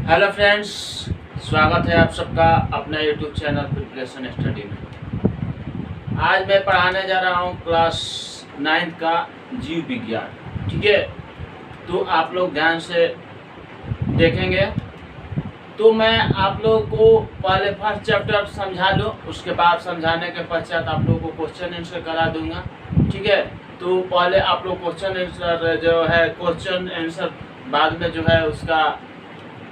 Hello friends, स्वागत है आप सबका अपना यूट्यूब चैनल प्रिपरेशन स्टडी में। आज मैं पढ़ाने जा रहा हूँ क्लास 9 का जीव विज्ञान। ठीक है, तो आप लोग ध्यान से देखेंगे। तो मैं आप लोगों को पहले फर्स्ट चैप्टर समझा लूँ, उसके बाद समझाने के पश्चात आप लोगों को क्वेश्चन आंसर करा दूंगा। ठीक है, तो पहले आप लोग क्वेश्चन आंसर जो है क्वेश्चन आंसर बाद में जो है उसका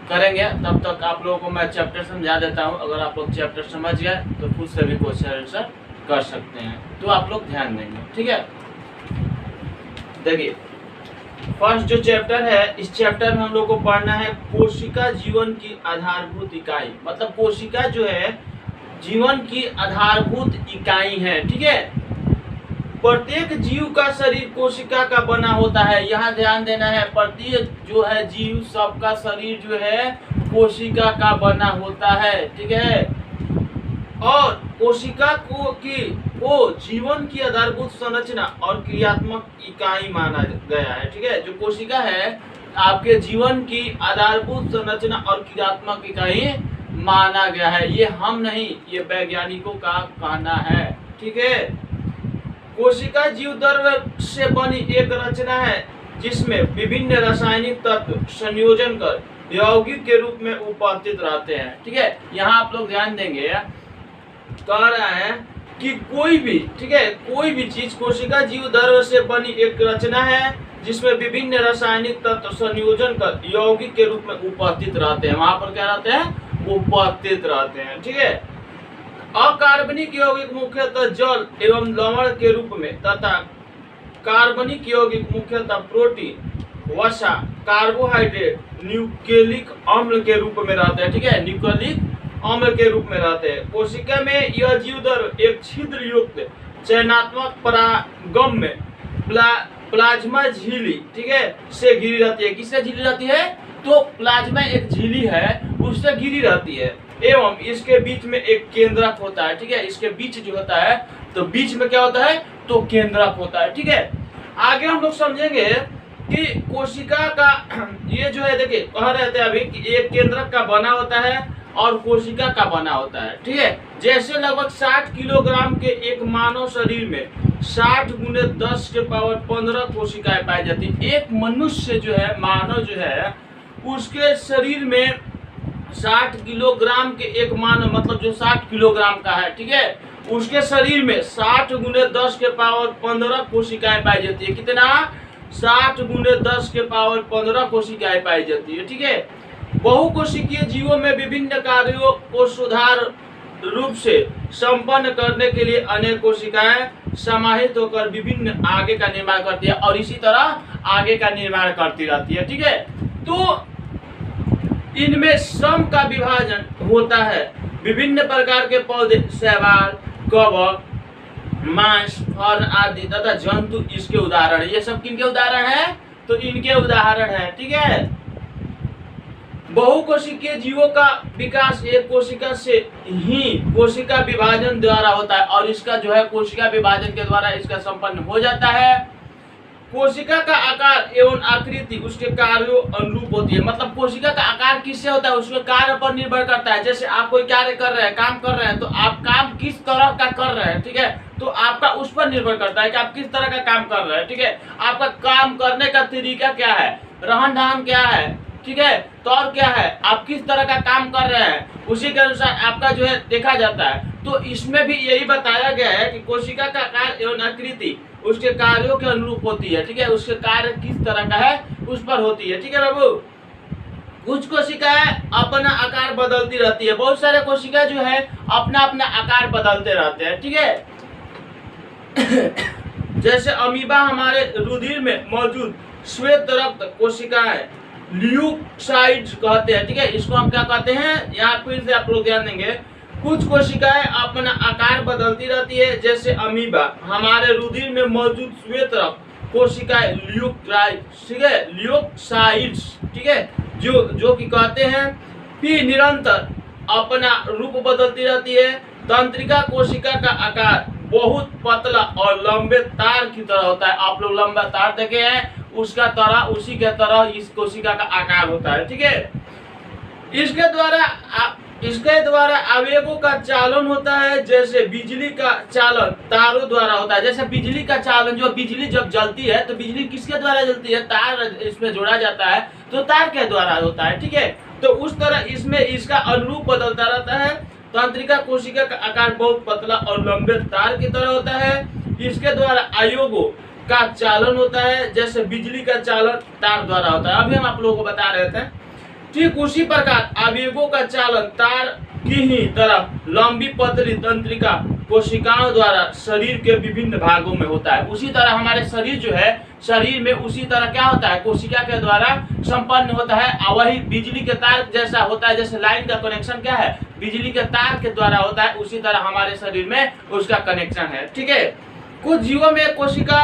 करेंगे। तब तक आप लोगों को मैं चैप्टर समझा देता हूं। अगर आप लोग चैप्टर समझ गए तो खुद से भी क्वेश्चन आंसर कर सकते हैं, तो आप लोग ध्यान देंगे। ठीक है, देखिए फर्स्ट जो चैप्टर है, इस चैप्टर में हम लोग को पढ़ना है कोशिका जीवन की आधारभूत इकाई। मतलब कोशिका जो है जीवन की आधारभूत इकाई है। ठीक है, प्रत्येक जीव का शरीर कोशिका का बना होता है। यहाँ ध्यान देना है, प्रत्येक जो है जीव सबका शरीर जो है कोशिका का बना होता है। ठीक है, और कोशिका को जीवन की आधारभूत संरचना और क्रियात्मक इकाई माना गया है। ठीक है, जो कोशिका है आपके जीवन की आधारभूत संरचना और क्रियात्मक इकाई माना गया है। ये हम नहीं, ये वैज्ञानिकों का कहना है। ठीक है, कोशिका जीव द्रव्य से बनी एक रचना है जिसमें विभिन्न रासायनिक तत्व संयोजन कर यौगिक के रूप में उपस्थित रहते हैं। ठीक है, यहाँ आप लोग ध्यान देंगे, कह रहा है कि कोई भी, ठीक है, कोई भी चीज कोशिका जीव द्रव्य से बनी एक रचना है जिसमें विभिन्न रासायनिक तत्व संयोजन कर यौगिक के रूप में उपस्थित रहते हैं। वहां पर क्या रहते हैं? उपस्थित रहते हैं। ठीक है, अकार्बनिक यौगिक मुख्यतः जल एवं लवण के रूप में तथा कार्बनिक यौगिक मुख्यतः प्रोटीन, वसा, कार्बोहाइड्रेट, न्यूक्लिक अम्ल के रूप में रहते हैं। ठीक है, न्यूक्लिक अम्ल के रूप में रहते हैं। कोशिका में यह जीव द्रव्य एक छिद्र युक्त चयनात्मक परागम में प्लाज्मा झिल्ली, ठीक है, से घिरी रहती है। किससे घिरी रहती है? तो प्लाज्मा एक झिल्ली है, उससे घिरी रहती है एवं इसके बीच में एक केंद्रक होता है। ठीक है, इसके बीच जो होता है तो बीच में क्या होता है? तो केंद्रक होता है। ठीक है, आगे हम लोग समझेंगे कि कोशिका का ये जो है, देखिए कह रहे थे अभी कि एक केंद्रक का बना होता है और कोशिका का बना होता है। ठीक है, जैसे लगभग 60 किलोग्राम के एक मानव शरीर में 60 गुने 10 के पावर 15 कोशिकाएं पाई जाती है। एक मनुष्य जो है, मानव जो है, उसके शरीर में 60 किलोग्राम के एक मानव, मतलब जो 60 किलोग्राम का है, ठीक है, उसके शरीर में 60 गुने 10 के पावर 15 कोशिकाएं पाई जाती है। कितना? 60 गुने 10 के पावर 15 कोशिकाएं पाई जाती है। ठीक है, बहुकोशिकीय जीवों में विभिन्न कार्यों को सुधार रूप से संपन्न करने के लिए अनेक कोशिकाएं समाहित होकर विभिन्न आगे का निर्माण करती है और इसी तरह आगे का निर्माण करती रहती है। ठीक है, तो इनमें श्रम का विभाजन होता है। विभिन्न प्रकार के पौधे, शैवाल, कवक, मांस, फल आदि तथा जंतु इसके उदाहरण है। ये सब किनके उदाहरण है? तो इनके उदाहरण है। ठीक है, बहुकोशिकीय जीवों का विकास एक कोशिका से ही कोशिका विभाजन द्वारा होता है और इसका जो है कोशिका विभाजन के द्वारा इसका संपन्न हो जाता है। कोशिका का आकार एवं आकृति उसके कार्यों अनुरूप होती है। मतलब कोशिका का आकार किससे होता है? उसके कार्य पर निर्भर करता है। जैसे आप कोई कार्य कर रहे हैं, काम कर रहे हैं, तो आप काम किस तरह का कर रहे हैं, ठीक है, तो आपका उस पर निर्भर करता है कि आप किस तरह का काम कर रहे हैं। ठीक है, आपका काम करने का तरीका क्या है, रहन सहन क्या है, ठीक है, तौर क्या है, आप किस तरह का काम कर रहे हैं, उसी के अनुसार आपका जो है देखा जाता है। तो इसमें भी यही बताया गया है कि कोशिका का आकार एवं आकृति उसके कार्यों के अनुरूप होती है। ठीक है, उसके कार्य किस तरह का है उस पर होती है। ठीक है बाबू, कुछ कोशिकाएं अपना आकार बदलती रहती है। बहुत सारे कोशिकाएं जो है अपना अपना आकार बदलते रहते हैं। ठीक है, जैसे अमीबा हमारे रुधिर में मौजूद श्वेत रक्त कोशिकाएं ल्यूकोसाइट्स कहते हैं। ठीक है, इसको हम क्या कहते हैं? यहाँ फिर से आप लोग ध्यान देंगे, कुछ कोशिकाएं अपना आकार बदलती रहती है। जैसे अमीबा हमारे रुधिर में मौजूद श्वेत रक्त कोशिकाएं ल्यूकोसाइट्स, ठीक है, ल्यूकोसाइट्स, ठीक है, जो कि कहते हैं, फिर निरंतर अपना रूप बदलती रहती है। तंत्रिका कोशिका का आकार बहुत पतला और लंबे तार की तरह होता है। आप लोग लंबा तार देखे हैं, उसका तरह, उसी के तरह इस कोशिका का आकार होता है। ठीक है, इसके द्वारा आवेगों का चालन होता है, जैसे बिजली का चालन तारों द्वारा होता है। जैसे बिजली का चालन, जो बिजली जब जलती है तो बिजली किसके द्वारा जलती है? तार इसमें जोड़ा जाता है तो तार के द्वारा होता है, ठीक है। तो उस तरह इसमें इसका अनुरूप बदलता रहता है। तंत्रिका कोशिका का आकार बहुत पतला और लंबे तार की तरह होता है। इसके द्वारा आवेगों का चालन होता है, जैसे बिजली का चालन तार द्वारा होता है। अभी हम आप लोगों को बता रहे थे। ठीक उसी प्रकार आवेगों का चालन तार की ही तरह लंबी पतली तंत्रिका कोशिकाओं द्वारा शरीर के विभिन्न भागों में होता है। उसी तरह हमारे शरीर जो है, शरीर में उसी तरह क्या होता है? कोशिका के द्वारा संपन्न होता है। वही बिजली के तार जैसा होता है, जैसे लाइन का कनेक्शन क्या है? बिजली के तार के द्वारा होता है। उसी तरह हमारे शरीर में उसका कनेक्शन है, ठीक है। कुछ जीवों में कोशिका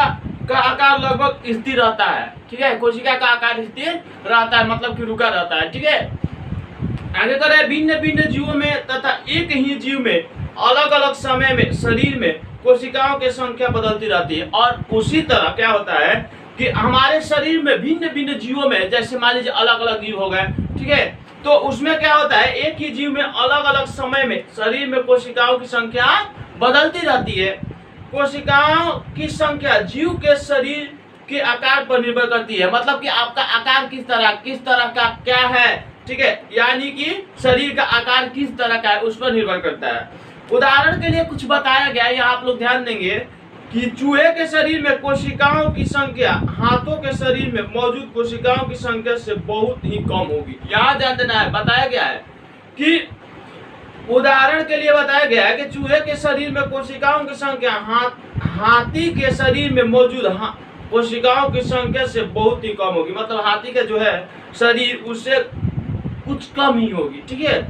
का आकार लगभग स्थिर रहता है, ठीक है। कोशिका का आकार स्थिर रहता है, मतलब कि रुका रहता है, ठीक है। आगे कर रहे भिन्न भिन्न जीवों में तथा एक ही जीव में अलग अलग समय में शरीर में कोशिकाओं की संख्या बदलती रहती है। और उसी तरह क्या होता है कि हमारे शरीर में भिन्न भिन्न जीवों में, जैसे मान लीजिए अलग अलग जीव हो गए, ठीक है, तो उसमें क्या होता है? एक ही जीव में अलग अलग समय में शरीर में कोशिकाओं की संख्या बदलती रहती है। कोशिकाओं की संख्या जीव के शरीर के आकार पर निर्भर करती है। मतलब कि आपका आकार किस तरह का क्या है, ठीक है, यानी कि शरीर का आकार किस तरह का है उस पर निर्भर करता है। उदाहरण के लिए कुछ बताया गया है, यहाँ आप लोग ध्यान देंगे कि चूहे के शरीर में कोशिकाओं की संख्या हाथों के शरीर में मौजूद कोशिकाओं की संख्या से बहुत ही कम होगी। यहाँ ध्यान देना है, बताया गया है कि उदाहरण के लिए बताया गया है कि चूहे के शरीर में कोशिकाओं की संख्या हाथी के शरीर में मौजूद कोशिकाओं की संख्या से बहुत ही कम होगी। मतलब हाथी का जो है शरीर उससे कुछ कम ही होगी, ठीक है।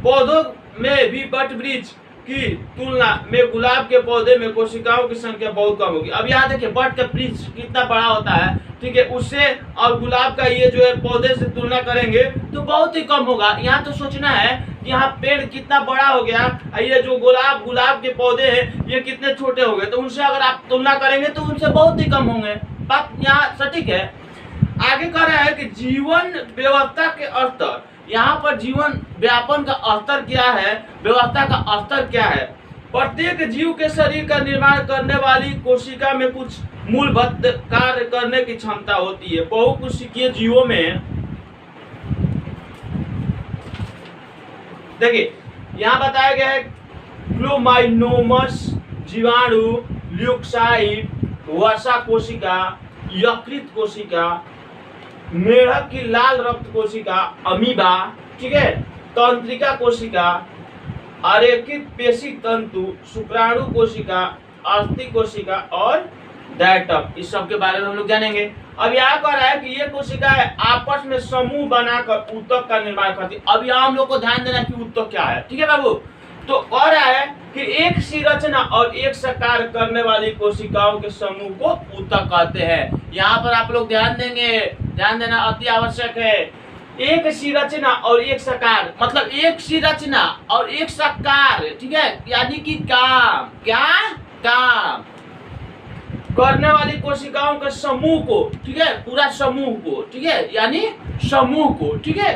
पौधों में भी वट वृक्ष की तुलना में गुलाब के पौधे में कोशिकाओं की संख्या बहुत कम होगी। अब यहाँ देखिए वट का वृक्ष कितना बड़ा होता है, ठीक है, उससे और गुलाब का ये जो है पौधे से तुलना करेंगे तो बहुत ही कम होगा। यहाँ तो सोचना है कि यहाँ पेड़ कितना बड़ा हो गया, ये जो गुलाब के पौधे हैं ये कितने छोटे हो गए, तो उनसे अगर आप तुलना करेंगे तो उनसे बहुत ही कम होंगे। बात यहाँ सटीक है। आगे कह रहा है कि जीवन व्यवस्था के स्तर, यहाँ पर जीवन व्यापन का स्तर क्या है, व्यवस्था का स्तर क्या है। प्रत्येक जीव के शरीर का निर्माण करने वाली कोशिका में कुछ मूलभूत कार्य करने की क्षमता होती है। बहुकोशिकीय जीवों में देखिए यहाँ बताया गया है क्लोमाइनोमस जीवाणु, ल्यूकोसाइट, वसा कोशिका, यकृत कोशिका, मेढक की लाल रक्त कोशिका, अमीबा, ठीक है, तंत्रिका कोशिका, अरेखित पेशी तंतु, शुक्राणु कोशिका, अस्थि कोशिका और डायटम, इस सब के बारे में हम लोग जानेंगे। अब यहाँ कह रहा है कि ये कोशिकाएं आपस में समूह बनाकर ऊतक का निर्माण करती है। अब यहाँ हम लोग को ध्यान देना कि ऊतक क्या है, ठीक है बाबू। तो कह रहा है कि एक संरचना और एक सा कार्य करने वाली कोशिकाओं के समूह को ऊतक कहते हैं। यहाँ पर आप लोग ध्यान देंगे, ध्यान देना अति आवश्यक है। एक संरचना और एक सा कार्य, मतलब एक संरचना और एक सा कार्य, ठीक है, यानी कि काम, क्या काम करने वाली कोशिकाओं के समूह को, ठीक है, पूरा समूह को, ठीक है, यानी समूह को, ठीक है,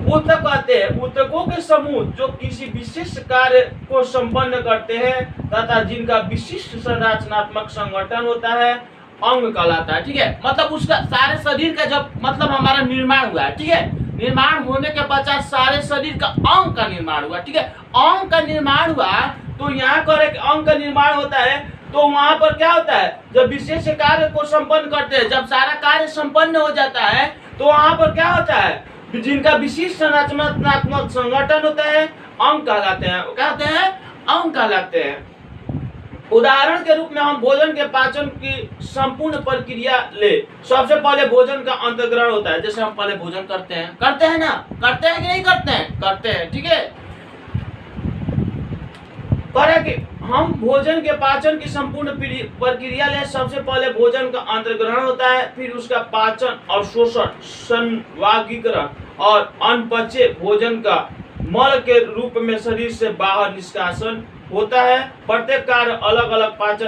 ऊतक कहते हैं। ऊतकों के समूह जो किसी विशिष्ट कार्य को संपन्न करते हैं तथा जिनका विशिष्ट संरचनात्मक संगठन होता है अंग कहलाता है, ठीक है। मतलब उसका सारे शरीर का जब मतलब हमारा निर्माण हुआ है, ठीक है, निर्माण होने के पश्चात सारे शरीर का अंग का निर्माण हुआ, ठीक है, अंग का निर्माण हुआ तो यहाँ कर अंग का निर्माण होता है तो वहां पर क्या होता है, जब विशेष कार्य को संपन्न करते हैं, जब सारा कार्य संपन्न हो जाता है तो वहां पर क्या होता है, जिनका विशिष्ट संरचनात्मक संगठन होता है अंग कहलाते हैं, वो कहते हैं अंग कहलाते हैं। उदाहरण के रूप में हम भोजन के पाचन की संपूर्ण प्रक्रिया ले, सबसे पहले भोजन का अंतर्ग्रहण होता है। जैसे हम पहले भोजन करते हैं ना, करते हैं कि नहीं करते हैं, करते हैं, ठीक है। कि हम भोजन के पाचन की संपूर्ण प्रक्रिया ले, सबसे पहले भोजन का अंतर्ग्रहण होता है, फिर उसका पाचन और शोषण, संवागीकरण और अनपचे भोजन का मल के रूप में शरीर से बाहर निष्कासन होता है। प्रत्येक कार्य अलग अलग पाचन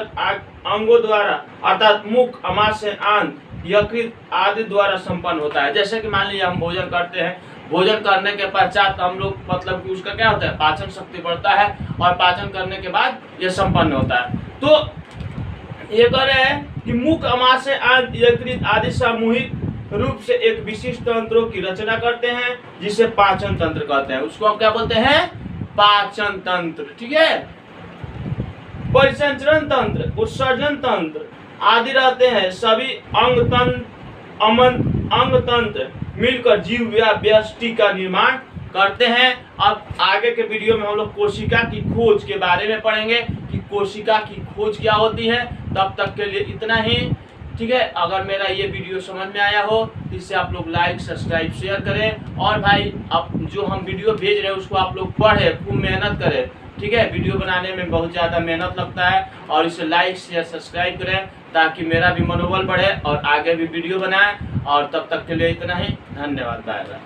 अंगों द्वारा अर्थात मुख, आमाशय, आंत, यकृत आदि द्वारा संपन्न होता है। जैसे कि मान लीजिए हम भोजन करते हैं भोजन करने के पश्चात हम लोग मतलब कि उसका क्या होता है, पाचन शक्ति बढ़ता है और पाचन करने के बाद ये संपन्न होता है। तो ये कह रहे हैं कि मुख अमाशय यकृत आदि सामूहिक रूप से एक विशिष्ट तंत्रों की रचना करते हैं जिसे पाचन तंत्र कहते हैं। उसको हम क्या बोलते हैं, पाचन तंत्र। ठीक है, परिसंचरण तंत्र, उत्सर्जन तंत्र आदि रहते हैं। सभी अंग तंत्र मिलकर जीव या व्यष्टि का निर्माण करते हैं। अब आगे के वीडियो में हम लोग कोशिका की खोज के बारे में पढ़ेंगे कि कोशिका की खोज क्या होती है। तब तक के लिए इतना ही। ठीक है, अगर मेरा ये वीडियो समझ में आया हो तो इससे आप लोग लाइक सब्सक्राइब शेयर करें। और भाई अब जो हम वीडियो भेज रहे हैं उसको आप लोग पढ़ें, खूब मेहनत करें। ठीक है, वीडियो बनाने में बहुत ज़्यादा मेहनत लगता है और इसे लाइक शेयर सब्सक्राइब करें ताकि मेरा भी मनोबल बढ़े और आगे भी वीडियो बनाएं। और तब तक के लिए इतना ही, धन्यवाद, बाय बाय।